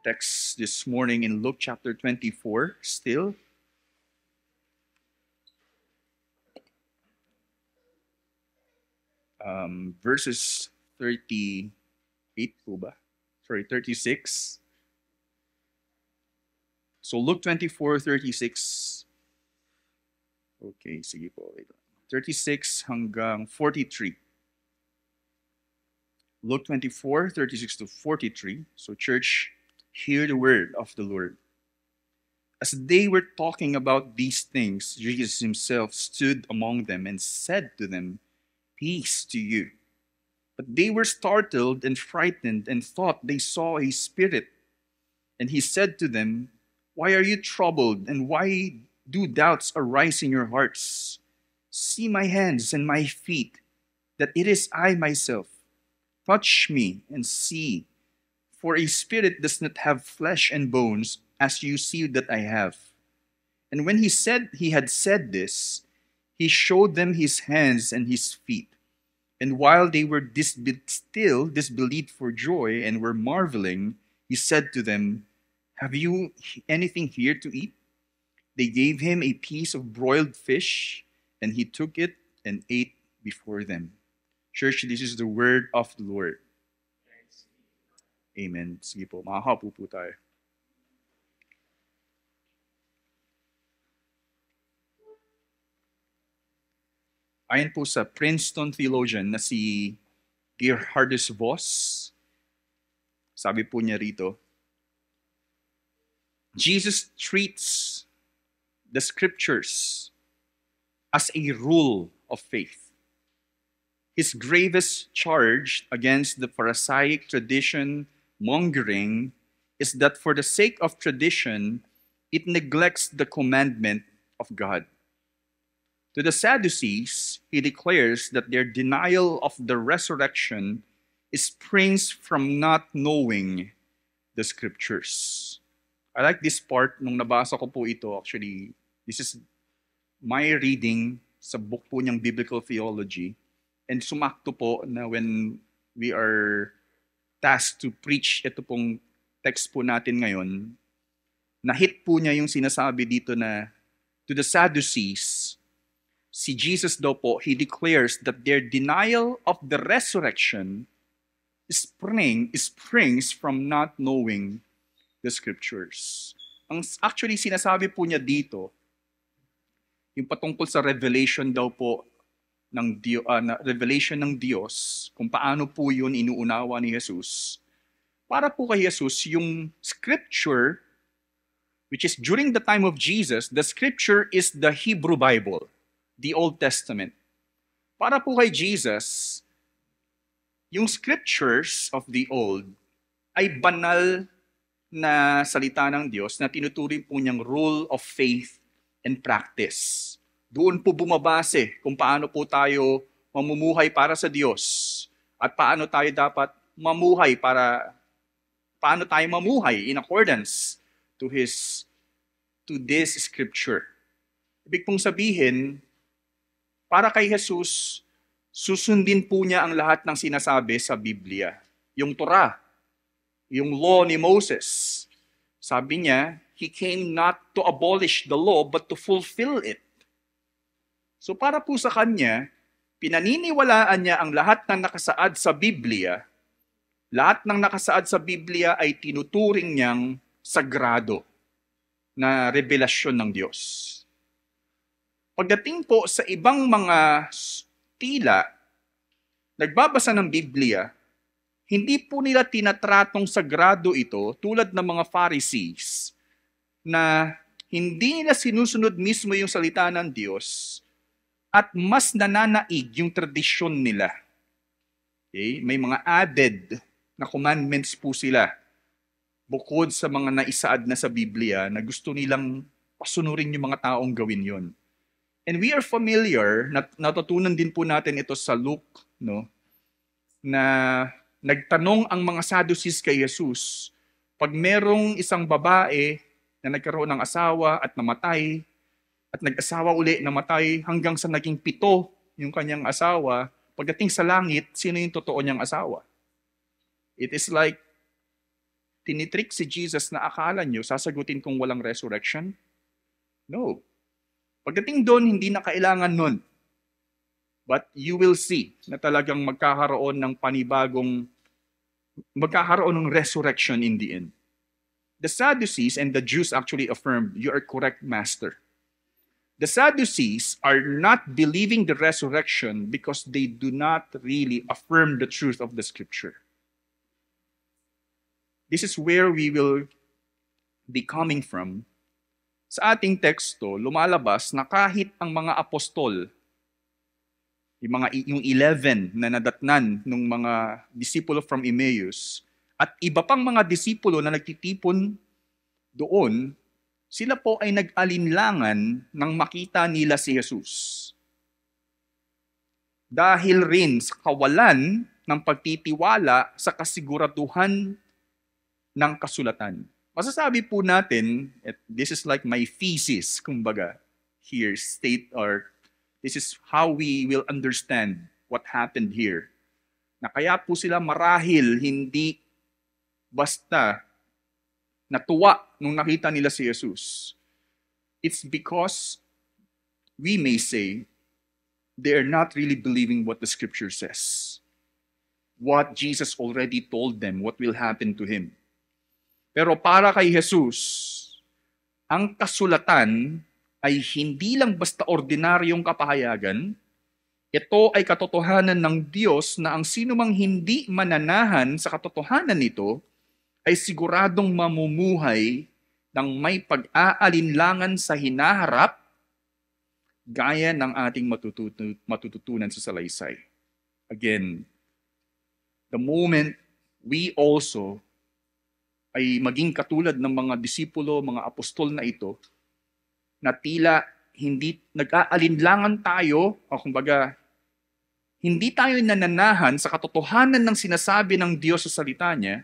text this morning in Luke chapter 24 still. Verses 38 po ba? 36. So Luke 24:36. Okay, sige po. 36 hanggang 43. Luke 24:36 to 43. So church, hear the word of the Lord. As they were talking about these things, Jesus himself stood among them and said to them, "Peace to you." But they were startled and frightened and thought they saw a spirit. And he said to them, "Why are you troubled, and why do doubts arise in your hearts? See my hands and my feet, that it is I myself. Touch me and see, for a spirit does not have flesh and bones, as you see that I have." And when he had said this, he showed them his hands and his feet. And while they were still disbelieved for joy and were marveling, he said to them, "Have you anything here to eat?" They gave him a piece of broiled fish, and he took it and ate before them. Church, this is the word of the Lord. Amen. Sige po, makakaupo po tayo. Ayon po sa Princeton theologian na si Gerhardus Voss, sabi po niya rito, Jesus treats the scriptures as a rule of faith. His gravest charge against the Pharisaic tradition mongering is that for the sake of tradition, it neglects the commandment of God. To the Sadducees, he declares that their denial of the resurrection springs from not knowing the scriptures. I like this part nung nabasa ko po ito. Actually, this is my reading sa book po niyang Biblical Theology. And sumakto po na when we are tasked to preach ito pong text po natin ngayon, na-hit po niya yung sinasabi dito na to the Sadducees, si Jesus daw po, he declares that their denial of the resurrection springs from not knowing the scriptures. Ang actually sinasabi po niya dito, yung patungkol sa revelation daw po ng revelation ng Diyos, kung paano po yun inuunawa ni Jesus. Para po kay Jesus, yung scripture, which is during the time of Jesus, the scripture is the Hebrew Bible, the Old Testament. Para po kay Jesus, yung scriptures of the Old ay banal na salita ng Diyos na tinuturing po niyang rule of faith and practice. Doon po bumabase kung paano po tayo mamumuhay para sa Diyos at paano tayo dapat mamuhay paano tayo mamuhay in accordance to this scripture. Ibig pong sabihin, para kay Jesus, susundin po niya ang lahat ng sinasabi sa Biblia. Yung Torah, yung law ni Moses. Sabi niya, he came not to abolish the law but to fulfill it. So para po sa kanya, pinaniniwalaan niya ang lahat ng nakasaad sa Biblia. Lahat ng nakasaad sa Biblia ay tinuturing niyang sagrado na revelasyon ng Diyos. Pagdating po sa ibang mga tila, nagbabasa ng Biblia, hindi po nila tinatratong sagrado ito tulad ng mga Pharisees na hindi nila sinusunod mismo yung salita ng Diyos at mas nananaig yung tradisyon nila. Okay? May mga added na commandments po sila bukod sa mga naisaad na sa Biblia na gusto nilang pasunurin yung mga taong gawin yon. And we are familiar, natutunan din po natin ito sa Luke, no? Na nagtanong ang mga Sadducees kay Jesus, pag merong isang babae na nagkaroon ng asawa at namatay, at nag-asawa uli, namatay, hanggang sa naging 7 yung kanyang asawa, pagdating sa langit, sino yung totoo niyang asawa? It is like tinitrick si Jesus na akala nyo, sasagutin kung walang resurrection? No. Pagdating doon, hindi na kailangan nun. But you will see na talagang magkakaroon ng resurrection in the end. The Sadducees and the Jews actually affirmed, you are correct, Master. The Sadducees are not believing the resurrection because they do not really affirm the truth of the Scripture. This is where we will be coming from. Sa ating teksto, lumalabas na kahit ang mga apostol, yung 11 na nadatnan ng mga disipulo from Emmaus, at iba pang mga disipulo na nagtitipon doon, sila po ay nag-alinlangan nang makita nila si Jesus. Dahil rin sa kawalan ng pagtitiwala sa kasiguraduhan ng kasulatan. Masasabi po natin, this is like my thesis, kumbaga, here, this is how we will understand what happened here. Na kaya po sila marahil hindi basta natuwa nung nakita nila si Jesus. It's because we may say they are not really believing what the Scripture says. What Jesus already told them, what will happen to Him. Pero para kay Jesus, ang kasulatan ay hindi lang basta ordinaryong kapahayagan, ito ay katotohanan ng Diyos na ang sinumang hindi mananahan sa katotohanan nito ay siguradong mamumuhay ng may pag-aalinlangan sa hinaharap gaya ng ating matututunan sa salaysay. Again, the moment we also ay maging katulad ng mga disipulo, mga apostol na ito, na tila hindi nag-aalinlangan tayo, o kumbaga, hindi tayo nananahan sa katotohanan ng sinasabi ng Diyos sa salita niya,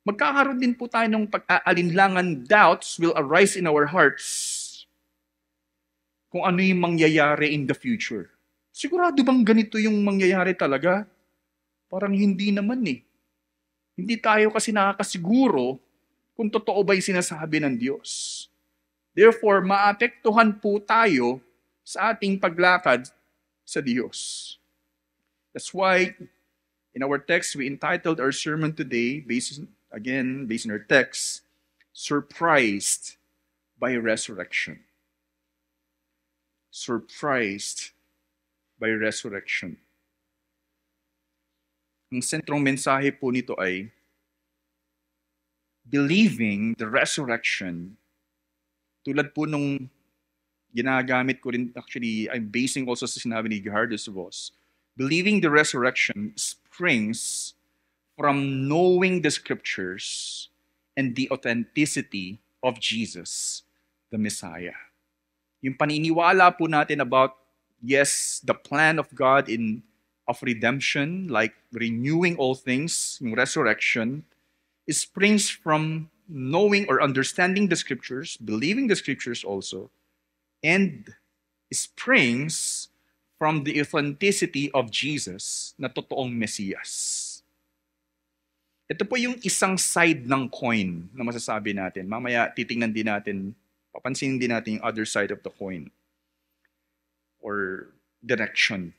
magkakaroon din po tayo ng pag-aalinlangan, doubts will arise in our hearts kung ano yung mangyayari in the future. Sigurado bang ganito yung mangyayari talaga? Parang hindi naman eh. Hindi tayo kasi nakakasiguro kung totoo ba yung sinasabi ng Diyos. Therefore, maapektuhan po tayo sa ating paglakad sa Diyos. That's why, in our text, we entitled our sermon today, based on our text, Surprised by Resurrection. Surprised by Resurrection. Ang sentrong mensahe po nito ay believing the resurrection. Tulad po nung ginagamit ko rin, actually, I'm basing also sa sinabi ni Gerhardus Voss. Believing the resurrection springs from knowing the Scriptures and the authenticity of Jesus, the Messiah. Yung paniniwala po natin about, yes, the plan of God of redemption, like renewing all things, yung resurrection, it springs from knowing or understanding the Scriptures, believing the Scriptures also, and springs from the authenticity of Jesus na totoong Mesiyas. Ito po yung isang side ng coin na masasabi natin. Mamaya titingnan din natin, papansinin din natin yung other side of the coin or direction.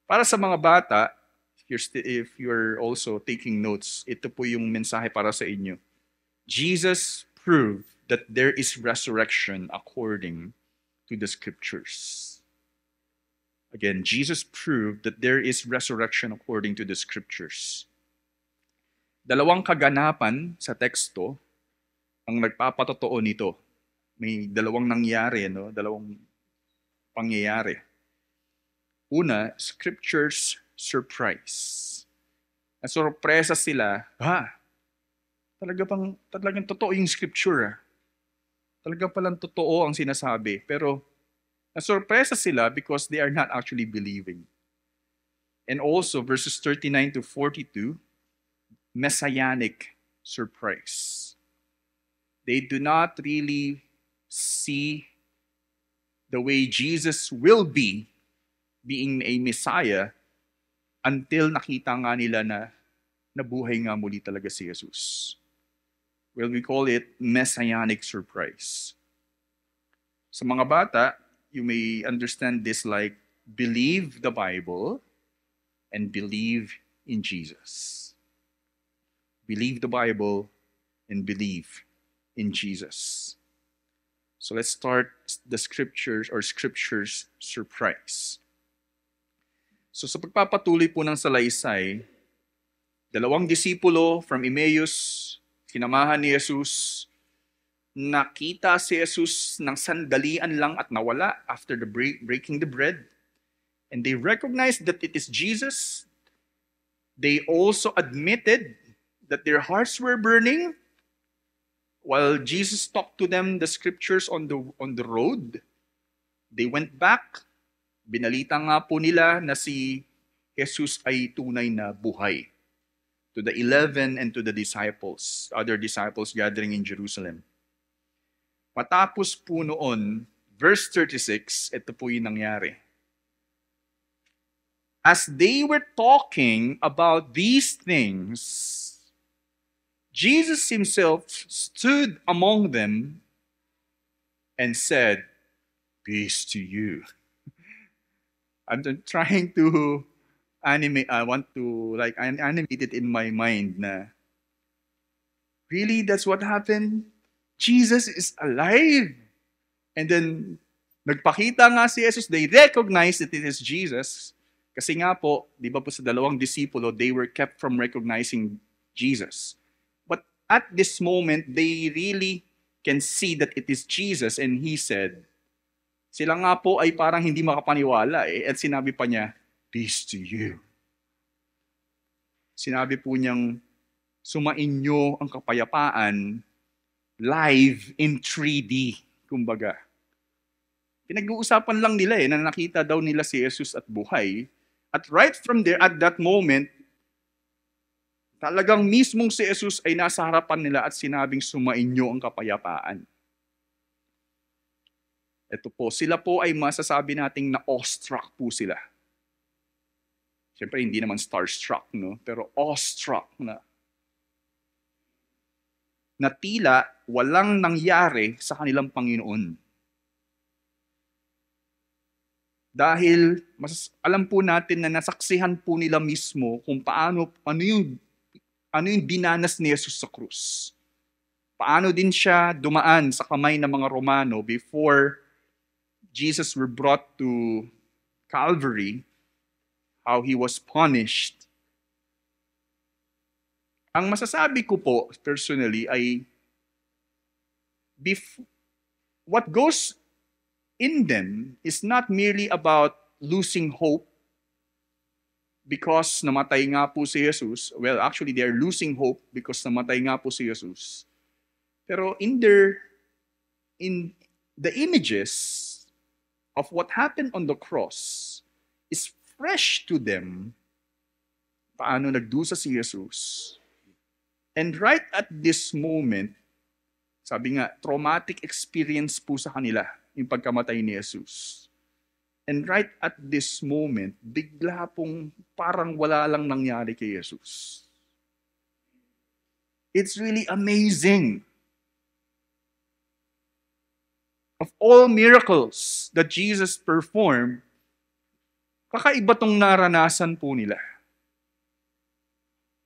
Para sa mga bata, if you're also taking notes, ito po yung mensahe para sa inyo. Jesus proved that there is resurrection according to the Scriptures. Again, Jesus proved that there is resurrection according to the Scriptures. Dalawang kaganapan sa teksto ang nagpapatotoo nito. May dalawang nangyari, dalawang pangyayari. Una, Scriptures surprise. Nasurpresa sila, talagang totoo yung Scripture. Talaga palang totoo ang sinasabi. Pero nasurpresa sila because they are not actually believing. And also, verses 39 to 42, messianic surprise. They do not really see the way Jesus will be being a Messiah until nakita nga nila na nabuhay nga muli talaga si Jesus. Well, we call it messianic surprise. Sa mga bata, you may understand this like believe the Bible and believe in Jesus. Believe the Bible and believe in Jesus. So let's start the scriptures surprise. So sa pagpapatuloy po ng salaysay, dalawang disipulo from Emmaus, sinamahan ni Jesus, nakita si Jesus ng sandalian lang at nawala after the breaking the bread. And they recognized that it is Jesus. They also admitted that their hearts were burning. While Jesus talked to them the scriptures on the road, they went back. Binalita nga po nila na si Jesus ay tunay na buhay. To the 11 and to the other disciples gathering in Jerusalem. Matapos po noon, verse 36, ito po yung nangyari. As they were talking about these things, Jesus himself stood among them and said, "Peace to you." I'm trying to animate it in my mind na really that's what happened? Jesus is alive. And then nagpakita nga si Jesus, they recognized that it is Jesus. Kasi nga po, di ba po sa dalawang disipulo, they were kept from recognizing Jesus. But at this moment, they really can see that it is Jesus. And he said, sila nga po ay parang hindi makapaniwala At sinabi pa niya, "Peace to you." Sinabi po niyang, sumainyo ang kapayapaan live in 3D, kumbaga. Pinag-uusapan lang nila na nakita daw nila si Jesus at buhay. At right from there, at that moment, talagang mismong si Jesus ay nasa harapan nila at sinabing sumainyo ang kapayapaan. Ito po, sila po ay masasabi nating na-awestruck po sila. Siyempre, hindi naman starstruck, no? Pero awestruck na. Na tila walang nangyari sa kanilang Panginoon. Dahil alam po natin na nasaksihan po nila mismo kung ano yung dinanas ni Jesus sa krus. Paano din siya dumaan sa kamay ng mga Romano before Jesus were brought to Calvary, how he was punished. Ang masasabi ko po, personally, ay what goes in them is not merely about losing hope because namatay nga po si Jesus. Well, actually, they are losing hope because namatay nga po si Jesus. Pero in the images of what happened on the cross is fresh to them. Paano nagdusa si Jesus. And right at this moment, sabi nga, traumatic experience po sa kanila yung pagkamatay ni Jesus. And right at this moment, bigla pong parang wala lang nangyari kay Jesus. It's really amazing. Of all miracles that Jesus performed, kakaiba tong naranasan po nila.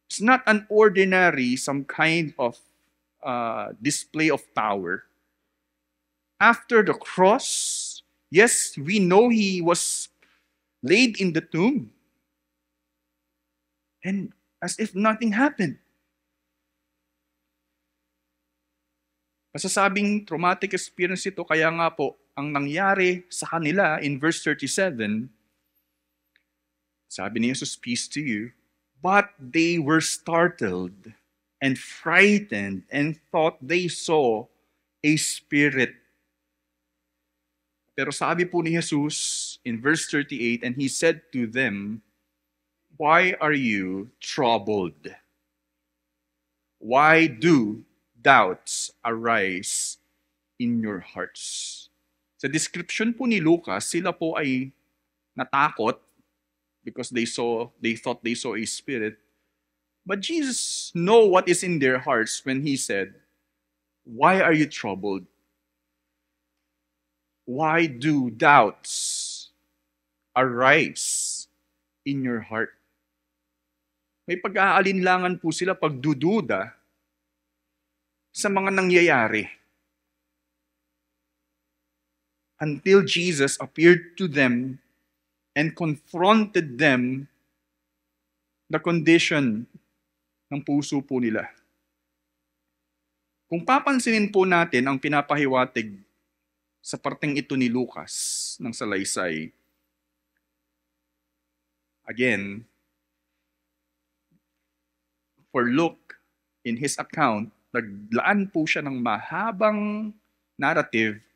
It's not an ordinary, some kind of display of power. After the cross, yes, we know he was laid in the tomb. And as if nothing happened. Masasabing traumatic experience ito, kaya nga po, ang nangyari sa kanila in verse 37, sabi ni Jesus, "Peace to you," but they were startled and frightened and thought they saw a spirit. Pero sabi po ni Jesus in verse 38, and he said to them, "Why are you troubled? Why do doubts arise in your hearts?" Sa description po ni Lucas, sila po ay natakot because they thought they saw a spirit. But Jesus know what is in their hearts when he said, "Why are you troubled? Why do doubts arise in your heart?" May pag-aalinlangan po sila, pagdududa sa mga nangyayari. Until Jesus appeared to them and confronted them the condition ng puso po nila. Kung papansinin po natin ang pinapahiwatig sa parteng ito ni Lucas ng salaysay, again, for Luke, in his account, naglaan po siya ng mahabang narrative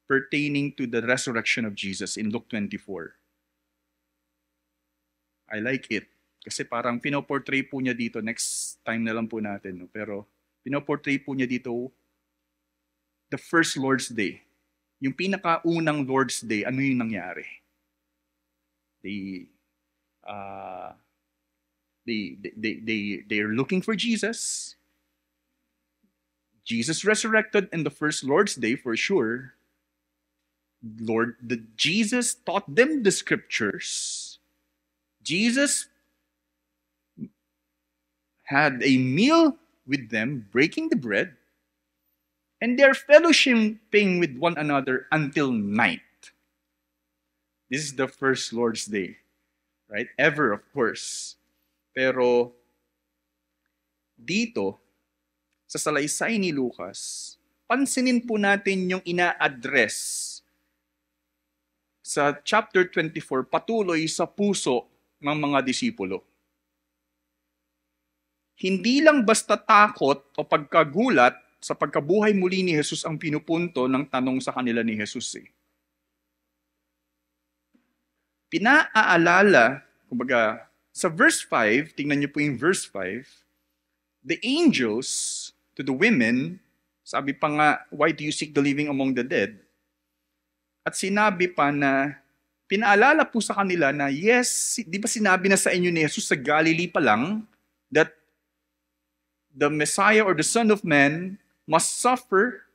pertaining to the resurrection of Jesus in Luke 24. I like it. Kasi parang pinoportray po niya dito, next time na lang po natin, no? Pero pinoportray po niya dito the first Lord's Day. Yung pinakaunang Lord's Day, ano yung nangyari? They're looking for Jesus. Jesus resurrected in the first Lord's Day for sure. Jesus taught them the scriptures. Jesus had a meal with them, breaking the bread, and they're fellowshipping with one another until night. This is the first Lord's Day, right? Ever, of course. Pero dito, sa salaysay ni Lucas, pansinin po natin yung ina-address sa chapter 24, patuloy sa puso ng mga disipulo. Hindi lang basta takot o pagkagulat sa pagkabuhay muli ni Jesus ang pinupunto ng tanong sa kanila ni Jesus. Pinaaalala, kumbaga, sa verse 5, tingnan niyo po yung verse 5, the angels to the women, sabi pa nga, "Why do you seek the living among the dead?" At sinabi pa na, pinaalala po sa kanila na, yes, di ba sinabi na sa inyo ni Jesus sa Galilee pa lang, that the Messiah or the Son of Man must suffer,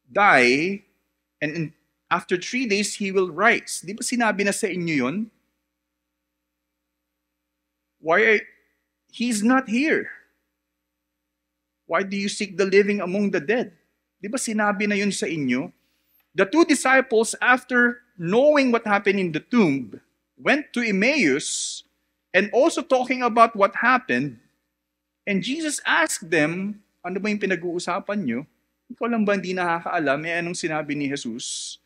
die, and after 3 days, He will rise. Di ba sinabi na sa inyo yun? He's not here. Why do you seek the living among the dead? Di ba sinabi na yun sa inyo? The two disciples, after knowing what happened in the tomb, went to Emmaus and also talking about what happened. And Jesus asked them, ano ba yung pinag-uusapan nyo? Ikaw lang ba hindi nakakaalam? Anong sinabi ni Jesus?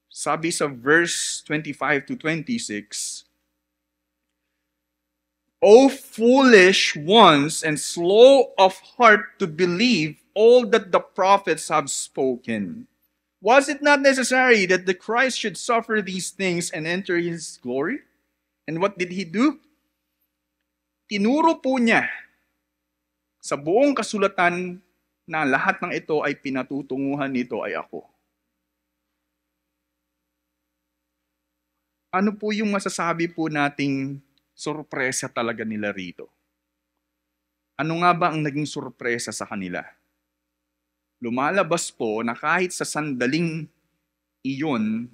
Sabi sa verse 25 to 26, "O foolish ones and slow of heart to believe all that the prophets have spoken. Was it not necessary that the Christ should suffer these things and enter His glory?" And what did He do? Tinuro po niya sa buong kasulatan na lahat ng ito ay pinatutunguhan nito ay ako. Ano po yung masasabi po nating sorpresa talaga nila rito? Ano nga ba ang naging sorpresa sa kanila? Lumalabas po na kahit sa sandaling iyon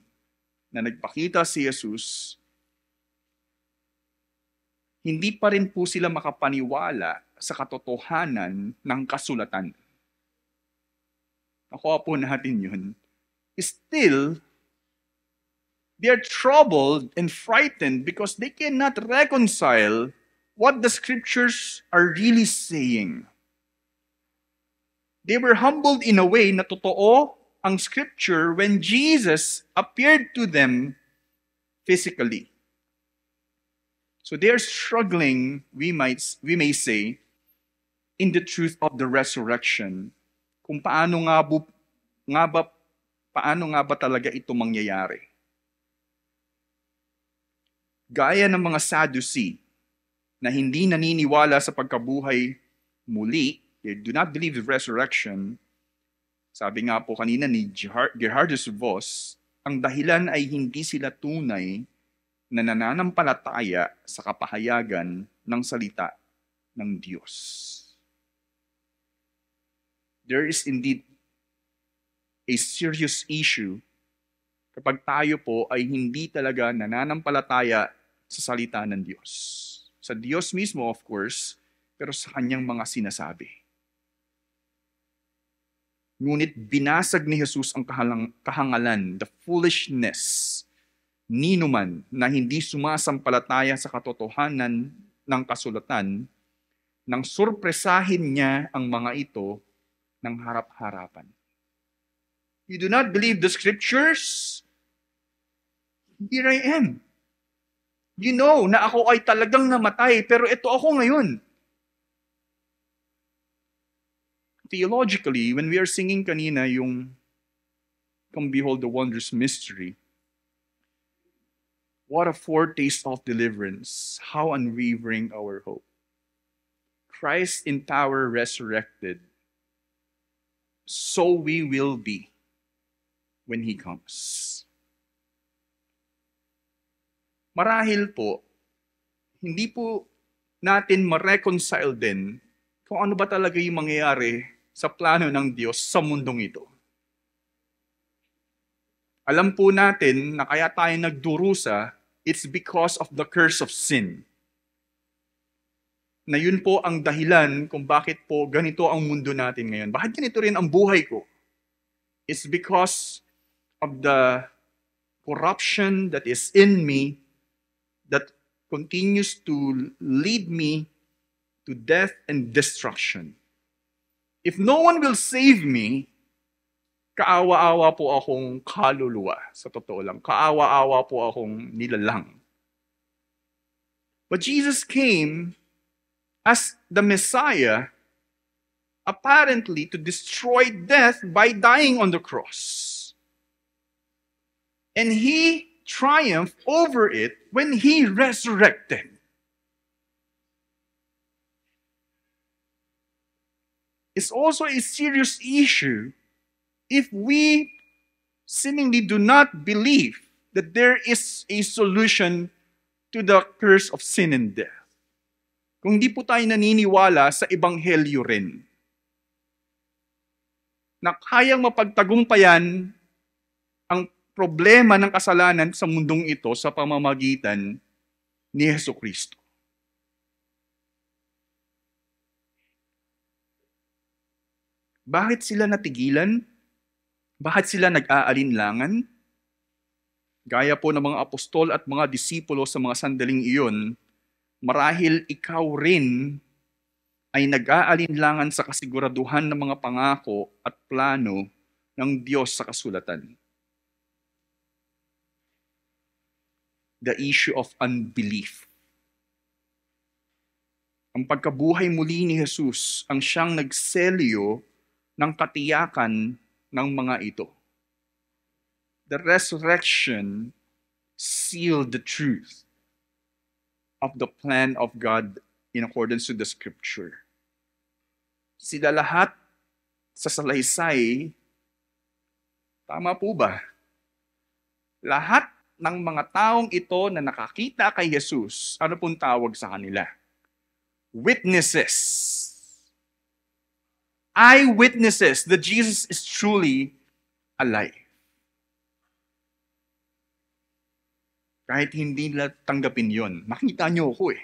na nagpakita si Jesus, hindi pa rin po sila makapaniwala sa katotohanan ng kasulatan. Nakuha po natin yun. Still, they are troubled and frightened because they cannot reconcile what the scriptures are really saying. They were humbled in a way na totoo ang scripture when Jesus appeared to them physically. So they are struggling, we may say, in the truth of the resurrection. Kung paano nga ba talaga ito mangyayari. Gaya ng mga Sadducee na hindi naniniwala sa pagkabuhay muli, they do not believe in resurrection. Sabi nga po kanina ni Gerhardus Voss, ang dahilan ay hindi sila tunay na nananampalataya sa kapahayagan ng salita ng Diyos. There is indeed a serious issue kapag tayo po ay hindi talaga nananampalataya sa salita ng Diyos. Sa Diyos mismo, of course, pero sa kanyang mga sinasabi. Ngunit binasag ni Jesus ang kahangalan, the foolishness, ninuman na hindi sumasampalataya sa katotohanan ng kasulatan, nang surpresahin niya ang mga ito ng harap-harapan. You do not believe the scriptures? Here I am. You know na ako ay talagang namatay, pero ito ako ngayon. Theologically, when we are singing kanina yung Come Behold the Wondrous Mystery, what a foretaste of deliverance, how unwavering our hope. Christ in power resurrected, so we will be when He comes. Marahil po, hindi po natin ma-reconcile din kung ano ba talaga yung mangyayari sa plano ng Diyos sa mundong ito. Alam po natin na kaya tayo nagdurusa, it's because of the curse of sin. Na yun po ang dahilan kung bakit po ganito ang mundo natin ngayon. Bakit ganito rin ang buhay ko? It's because of the corruption that is in me that continues to lead me to death and destruction. If no one will save me, kaawa-awa po akong kaluluwa. Sa totoo lang, kaawa-awa po akong nilalang. But Jesus came as the Messiah, apparently to destroy death by dying on the cross. And He triumphed over it when He resurrected. It's also a serious issue if we seemingly do not believe that there is a solution to the curse of sin and death. Kung hindi po tayo naniniwala sa ebanghelyo rin, na kayang mapagtagumpayan ang problema ng kasalanan sa mundong ito sa pamamagitan ni Jesucristo. Bakit sila natigilan? Bakit sila nag-aalinlangan? Gaya po ng mga apostol at mga disipulo sa mga sandaling iyon, marahil ikaw rin ay nag-aalinlangan sa kasiguraduhan ng mga pangako at plano ng Diyos sa kasulatan. The issue of unbelief. Ang pagkabuhay muli ni Jesus ang siyang nagselyo ng katiyakan ng mga ito. The resurrection sealed the truth of the plan of God in accordance with the scripture. Sila lahat sa salaysay, tama po ba? Lahat ng mga taong ito na nakakita kay Jesus, ano pong tawag sa kanila? Witnesses. Eyewitnesses that Jesus is truly alive. Kahit hindi nila tanggapin yon, makita niyo ako eh.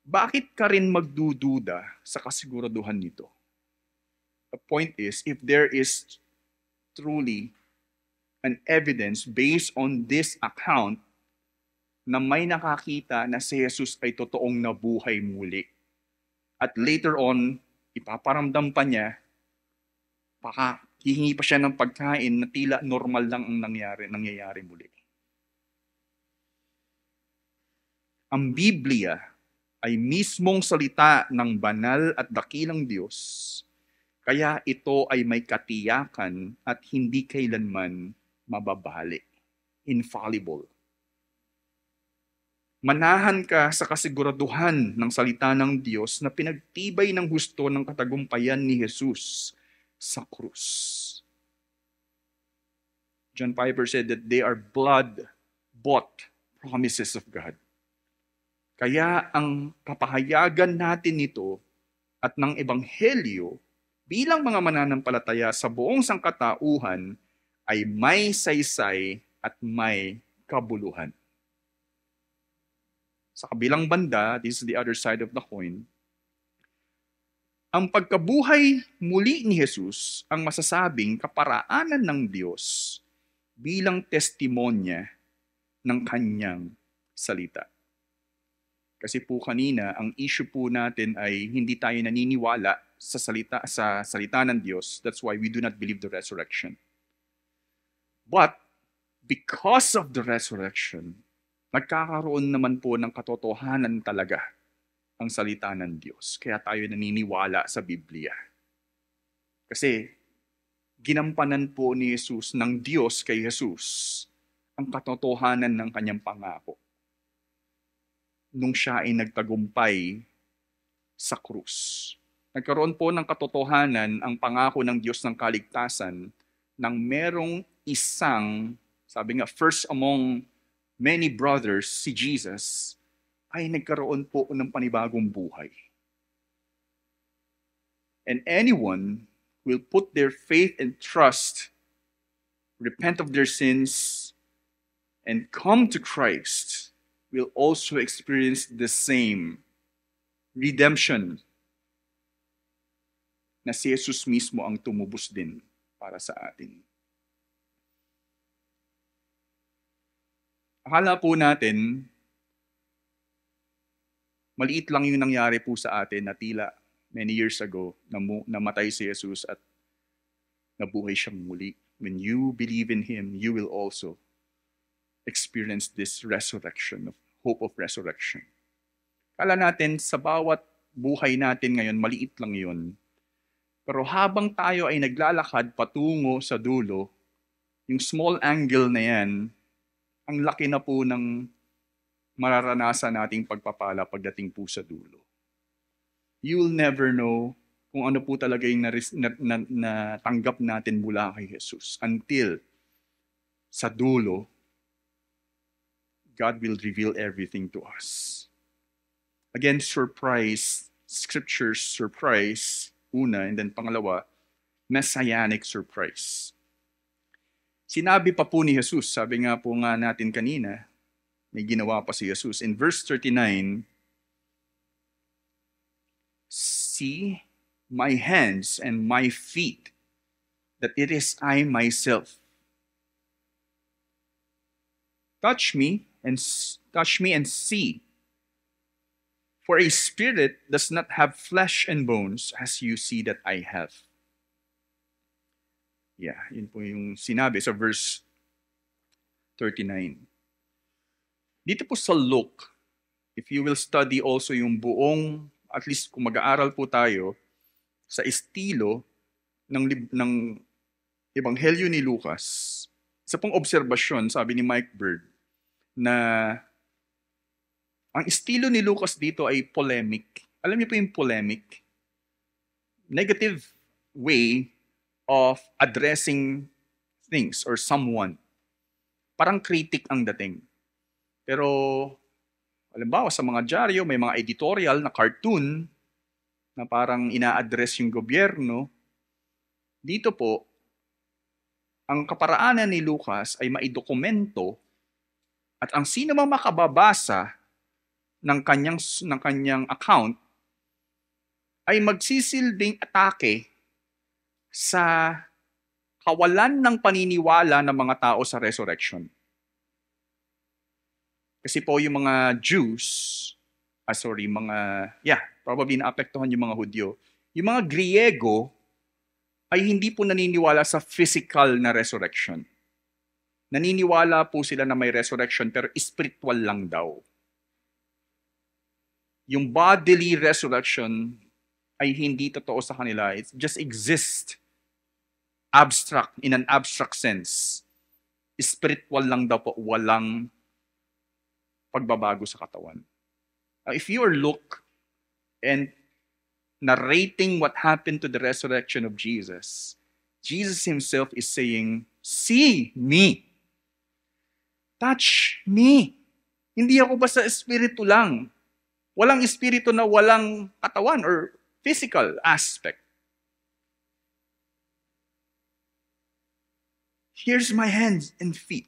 Bakit ka rin magdududa sa kasiguraduhan nito? The point is, if there is truly an evidence based on this account na may nakakita na si Jesus ay totoong nabuhay muli. At later on, ipaparamdam pa niya, hihingi pa siya ng pagkain na tila normal lang ang nangyayari muli. Ang Biblia ay mismong salita ng banal at dakilang Diyos, kaya ito ay may katiyakan at hindi kailanman mababali. Infallible. Manahan ka sa kasiguraduhan ng salita ng Diyos na pinagtibay ng gusto ng katagumpayan ni Jesus sa krus. John Piper said that they are blood-bought promises of God. Kaya ang kapahayagan natin nito at ng Ebanghelyo bilang mga mananampalataya sa buong sangkatauhan ay may saysay at may kabuluhan. Sa kabilang banda, this is the other side of the coin, ang pagkabuhay muli ni Jesus ang masasabing kaparaanan ng Diyos bilang testimonya ng kanyang salita. Kasi po kanina, ang issue po natin ay hindi tayo naniniwala sa salita ng Diyos. That's why we do not believe the resurrection. But because of the resurrection, nagkakaroon naman po ng katotohanan talaga ang salita ng Diyos. Kaya tayo naniniwala sa Biblia. Kasi ginampanan po ni Jesus ng Diyos kay Jesus ang katotohanan ng kanyang pangako nung siya ay nagtagumpay sa krus. Nagkaroon po ng katotohanan ang pangako ng Diyos ng kaligtasan nang merong isang, sabi nga, first among many brothers, si Jesus, ay nagkaroon po ng panibagong buhay. And anyone will put their faith and trust, repent of their sins, and come to Christ will also experience the same redemption na si Jesus mismo ang tumubos din para sa atin. Akala po natin, maliit lang yung nangyari po sa atin na tila many years ago, namatay si Jesus at nabuhay siyang muli. When you believe in Him, you will also experience this resurrection, of hope of resurrection. Kala natin sa bawat buhay natin ngayon, maliit lang yun. Pero habang tayo ay naglalakad patungo sa dulo, yung small angle na yan, ang laki na po ng mararanasan nating pagpapala pagdating po sa dulo. You will never know kung ano po talaga yung natanggap natin mula kay Jesus until sa dulo, God will reveal everything to us. Again, surprise, scriptures surprise, una, and then pangalawa, messianic surprise. Sinabi pa po ni Jesus, sabi nga po nga natin kanina, may ginawa pa si Jesus. In verse 39, see my hands and my feet, that it is I myself. Touch me and see. For a spirit does not have flesh and bones as you see that I have. Yeah, yun po yung sinabi sa verse 39. Dito po sa Luke, if you will study also yung buong, at least kung mag-aaral po tayo, sa estilo ng Ebanghelyo ni Lucas, isa pong obserbasyon, sabi ni Mike Bird, na ang estilo ni Lucas dito ay polemic. Alam niyo po yung polemic? Negative way of addressing things or someone. Parang critic ang dating. Pero, halimbawa sa mga dyaryo, may mga editorial na cartoon na parang ina-address yung gobyerno. Dito po, ang kaparaanan ni Lucas ay maidokumento at ang sino mang makababasa ng kanyang account ay magsisilbing atake sa kawalan ng paniniwala ng mga tao sa resurrection. Kasi po yung mga Jews, probably naapektuhan yung mga Hudyo. Yung mga Griego ay hindi po naniniwala sa physical na resurrection. Naniniwala po sila na may resurrection pero spiritual lang daw. Yung bodily resurrection ay hindi totoo sa kanila. It just exists abstract, in an abstract sense. Spiritual lang daw po, walang pagbabago sa katawan. If you are Luke and narrating what happened to the resurrection of Jesus, Jesus himself is saying, see me. Touch me. Hindi ako basta espiritu lang. Walang espiritu na walang katawan or physical aspect. Here's my hands and feet.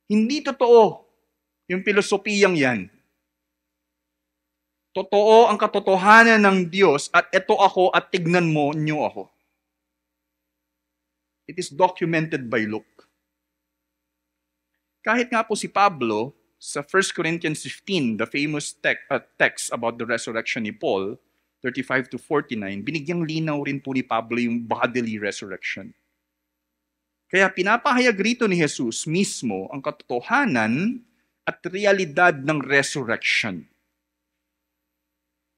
Hindi totoo yung pilosopiyang yan. Totoo ang katotohanan ng Diyos at ito ako at tignan mo niyo ako. It is documented by Luke. Kahit nga po si Pablo, sa 1 Corinthians 15, the famous text about the resurrection ni Paul, 35 to 49, binigyang linaw rin po ni Pablo yung bodily resurrection. Kaya pinapahayag rito ni Jesus mismo ang katotohanan at realidad ng resurrection.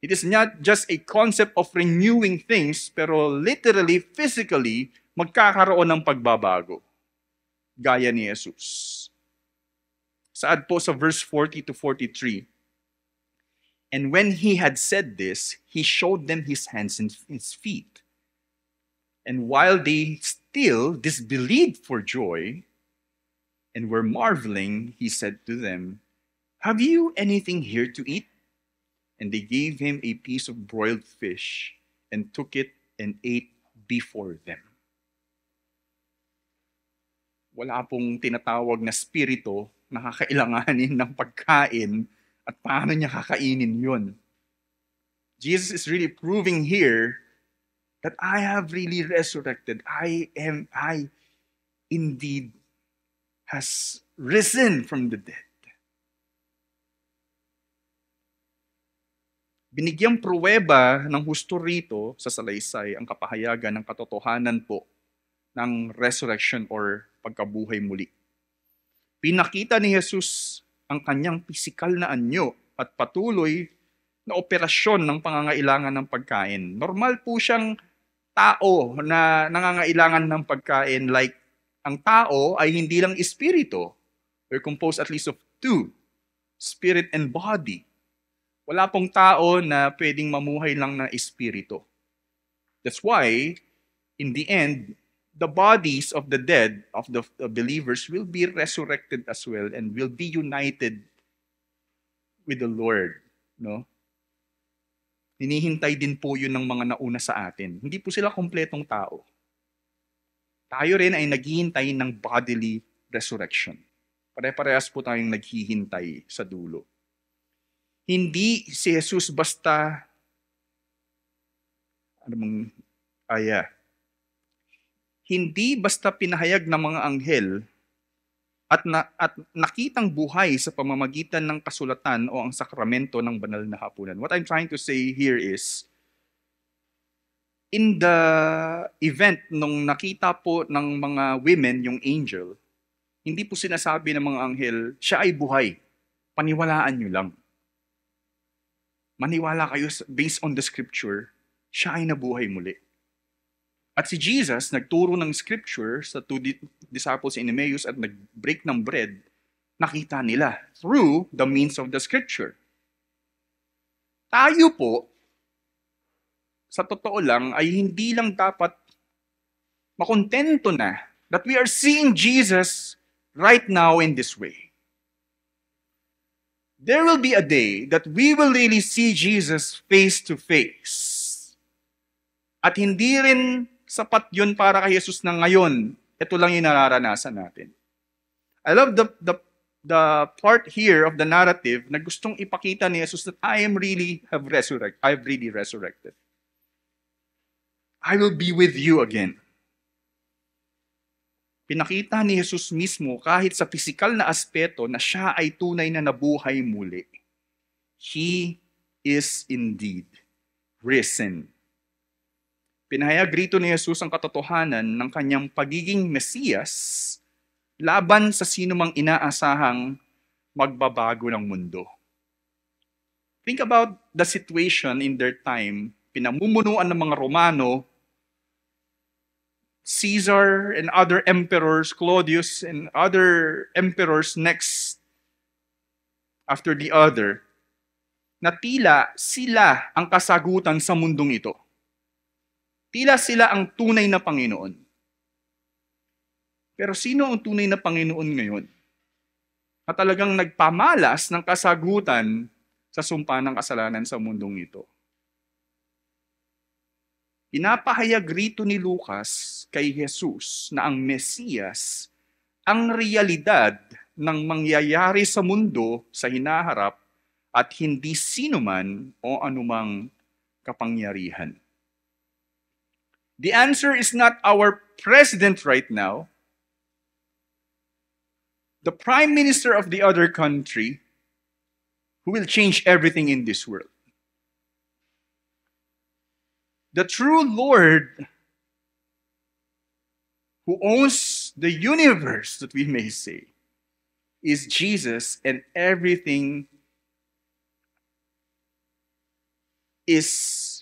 It is not just a concept of renewing things, pero literally, physically, magkakaroon ng pagbabago. Gaya ni Jesus. Saad po sa verse 40 to 43. And when he had said this, he showed them his hands and his feet. And while they still disbelieved for joy and were marveling, he said to them, "Have you anything here to eat?" And they gave him a piece of broiled fish and took it and ate before them. Wala pong tinatawag na spirito na kakailanganin ng pagkain at paano niya kakainin yun. Jesus is really proving here that I have really resurrected. I indeed has risen from the dead. Binigyang pruweba ng husto rito sa salaysay ang kapahayagan ng katotohanan po ng resurrection or pagkabuhay muli. Pinakita ni Jesus ang kanyang pisikal na anyo at patuloy na operasyon ng pangangailangan ng pagkain. Normal po siyang tao na nangangailangan ng pagkain, like ang tao ay hindi lang espiritu. We're composed at least of two, spirit and body. Wala pong tao na pwedeng mamuhay lang na espiritu. That's why, in the end, the bodies of the dead, of the believers, will be resurrected as well and will be united with the Lord. No? Hinihintay din po yun ng mga nauna sa atin. Hindi po sila kompletong tao. Tayo rin ay naghihintay ng bodily resurrection. Pare-parehas po tayong naghihintay sa dulo. Hindi si Jesus basta hindi basta pinahayag ng mga anghel at nakitang buhay sa pamamagitan ng kasulatan o ang sakramento ng banal na hapunan. What I'm trying to say here is, in the event nung nakita po ng mga women yung angel, hindi po sinasabi ng mga anghel, siya ay buhay. Paniwalaan nyo lang. Maniwala kayo based on the scripture, siya ay nabuhay muli. At si Jesus, nagturo ng scripture sa two disciples in Emmaus at nag-break ng bread, nakita nila through the means of the scripture. Tayo po, sa totoo lang, ay hindi lang dapat makontento na that we are seeing Jesus right now in this way. There will be a day that we will really see Jesus face to face. At hindi rin sapat yun para kay Jesus na ngayon, ito lang yung nararanasan natin. I love the part here of the narrative na gustong ipakita ni Jesus that I've really resurrected. I will be with you again. Pinakita ni Jesus mismo kahit sa pisikal na aspeto na siya ay tunay na nabuhay muli. He is indeed risen. Pinahayag rito ni Jesus ang katotohanan ng kanyang pagiging Mesiyas laban sa sinumang inaasahang magbabago ng mundo. Think about the situation in their time. Pinamumunuan ng mga Romano, Caesar and other emperors, Claudius and other emperors next after the other, na tila sila ang kasagutan sa mundong ito. Tila sila ang tunay na Panginoon. Pero sino ang tunay na Panginoon ngayon? Na talagang nagpamalas ng kasagutan sa sumpa ng kasalanan sa mundong ito. Pinapahayag rito ni Lucas kay Jesus na ang Mesiyas, ang realidad ng mangyayari sa mundo sa hinaharap at hindi sinuman o anumang kapangyarihan. The answer is not our president right now, the prime minister of the other country, who will change everything in this world. The true Lord who owns the universe, that we may say, is Jesus, and everything is,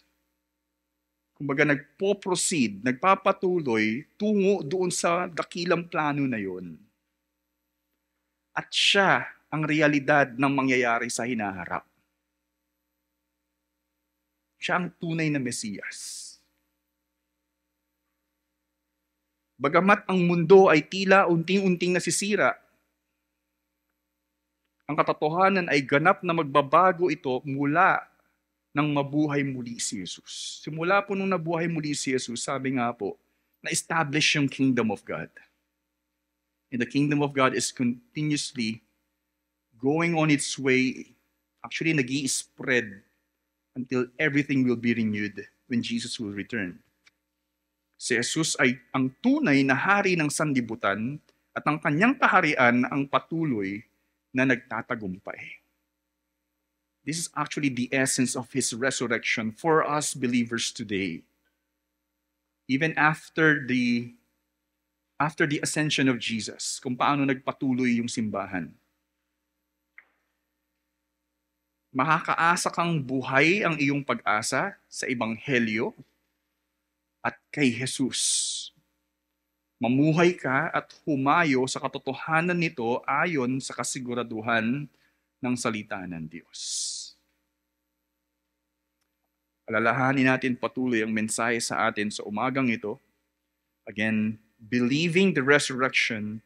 kumbaga, nagpo-proceed, nagpapatuloy tungo doon sa dakilang plano na yon. At siya ang realidad ng mangyayari sa hinaharap. Siya ang tunay na Mesiyas. Bagamat ang mundo ay tila unting-unting nasisira, ang katotohanan ay ganap na magbabago ito mula nang mabuhay muli si Jesus. Simula po nung nabuhay muli si Jesus, sabi nga po, na-establish yung kingdom of God. And the kingdom of God is continuously going on its way, actually nag-i-spread until everything will be renewed when Jesus will return. Si Jesus ay ang tunay na hari ng sanlibutan at ang kanyang kaharian ang patuloy na nagtatagumpay. This is actually the essence of His resurrection for us believers today. Even after the ascension of Jesus, kung paano nagpatuloy yung simbahan. Makakaasa kang buhay ang iyong pag-asa sa Ebanghelyo at kay Jesus. Mamuhay ka at humayo sa katotohanan nito ayon sa kasiguraduhan ng salita ng Diyos. Alalahanin natin patuloy ang mensahe sa atin sa umagang ito. Again, believing the resurrection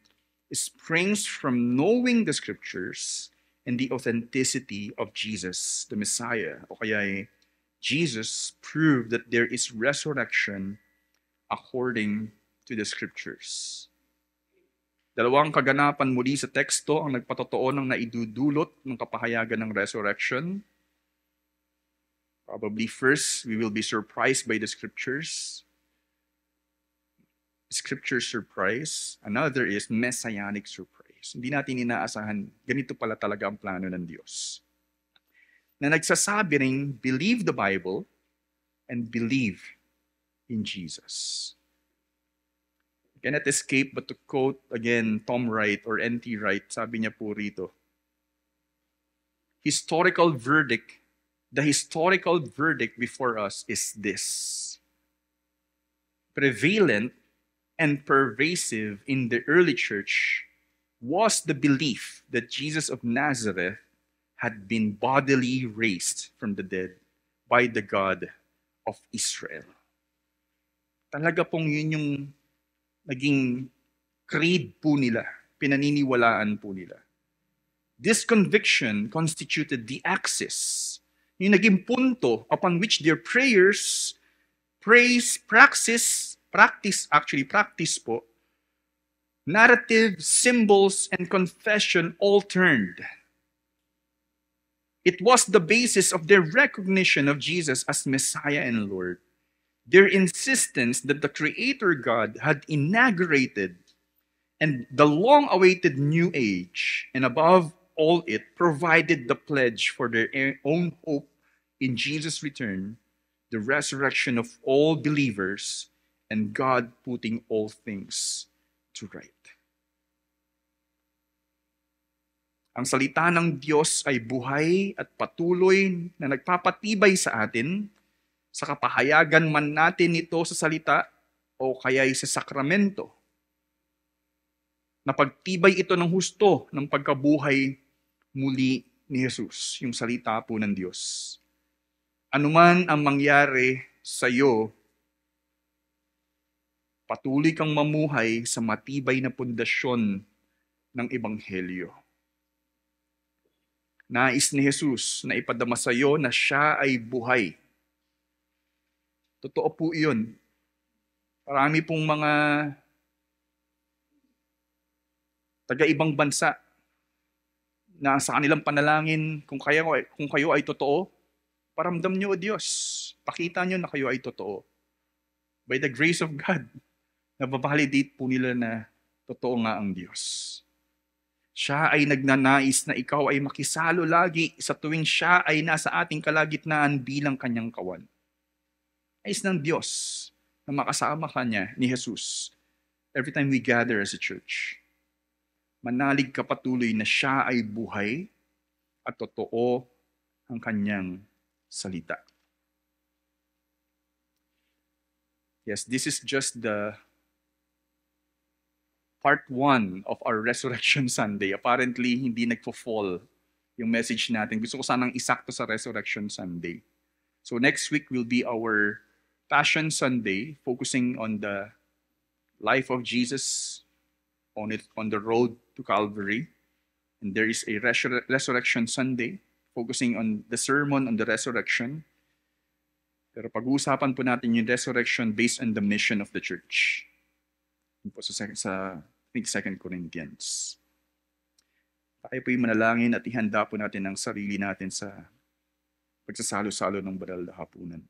springs from knowing the Scriptures and the authenticity of Jesus, the Messiah. O kaya Jesus proved that there is resurrection according to the Scriptures. Dalawang kaganapan muli sa teksto ang nagpatotoo ng naidudulot ng kapahayagan ng resurrection. Probably first, we will be surprised by the Scriptures. Scripture surprise. Another is messianic surprise. Hindi natin inaasahan, ganito pala talaga ang plano ng Diyos. Na nagsasabi ring, believe the Bible and believe in Jesus. Cannot escape but to quote again Tom Wright or N.T. Wright, sabi niya po rito, the historical verdict before us is this. Prevalent and pervasive in the early church was the belief that Jesus of Nazareth had been bodily raised from the dead by the God of Israel. Talaga pong yun yung naging creed po nila, pinaniniwalaan po nila. This conviction constituted the axis, yung naging punto upon which their prayers, practice po, narrative, symbols, and confession all turned. It was the basis of their recognition of Jesus as Messiah and Lord. Their insistence that the Creator God had inaugurated and the long-awaited new age, and above all it, provided the pledge for their own hope in Jesus' return, the resurrection of all believers, and God putting all things to right. Ang salita ng Diyos ay buhay at patuloy na nagpapatibay sa atin, sa kapahayagan man natin ito sa salita o kaya'y sa sakramento. Napagtibay ito ng husto ng pagkabuhay muli ni Jesus, yung salita po ng Diyos. Anuman ang mangyari sa iyo, patuloy kang mamuhay sa matibay na pundasyon ng Ebanghelyo. Nais ni Jesus na ipadama sa iyo na siya ay buhay. Totoo po iyon. Marami pong mga taga-ibang bansa na sa kanilang panalangin, kung kayo ay totoo, paramdam niyo o Diyos. Pakita niyo na kayo ay totoo. By the grace of God, nababalidate po nila na totoo nga ang Diyos. Siya ay nagnanais na ikaw ay makisalo lagi sa tuwing siya ay nasa ating kalagitnaan bilang kanyang kawan. Nais ng Diyos na makasama kanya ni Jesus every time we gather as a church. Manalig ka patuloy na siya ay buhay at totoo ang kanyang salita. Yes, this is just the part 1 of our Resurrection Sunday. Apparently, hindi nagpo-fall yung message natin. Gusto ko sanang isakto sa Resurrection Sunday. So next week will be our Passion Sunday, focusing on the life of Jesus on the road to Calvary. And there is a Resurrection Sunday, focusing on the sermon on the resurrection. Pero pag-uusapan po natin yung resurrection based on the mission of the church. Yun po sa I think 2 Corinthians. Tayo po yung manalangin at ihanda po natin ang sarili natin sa pagsasalo-salo ng banal na hapunan.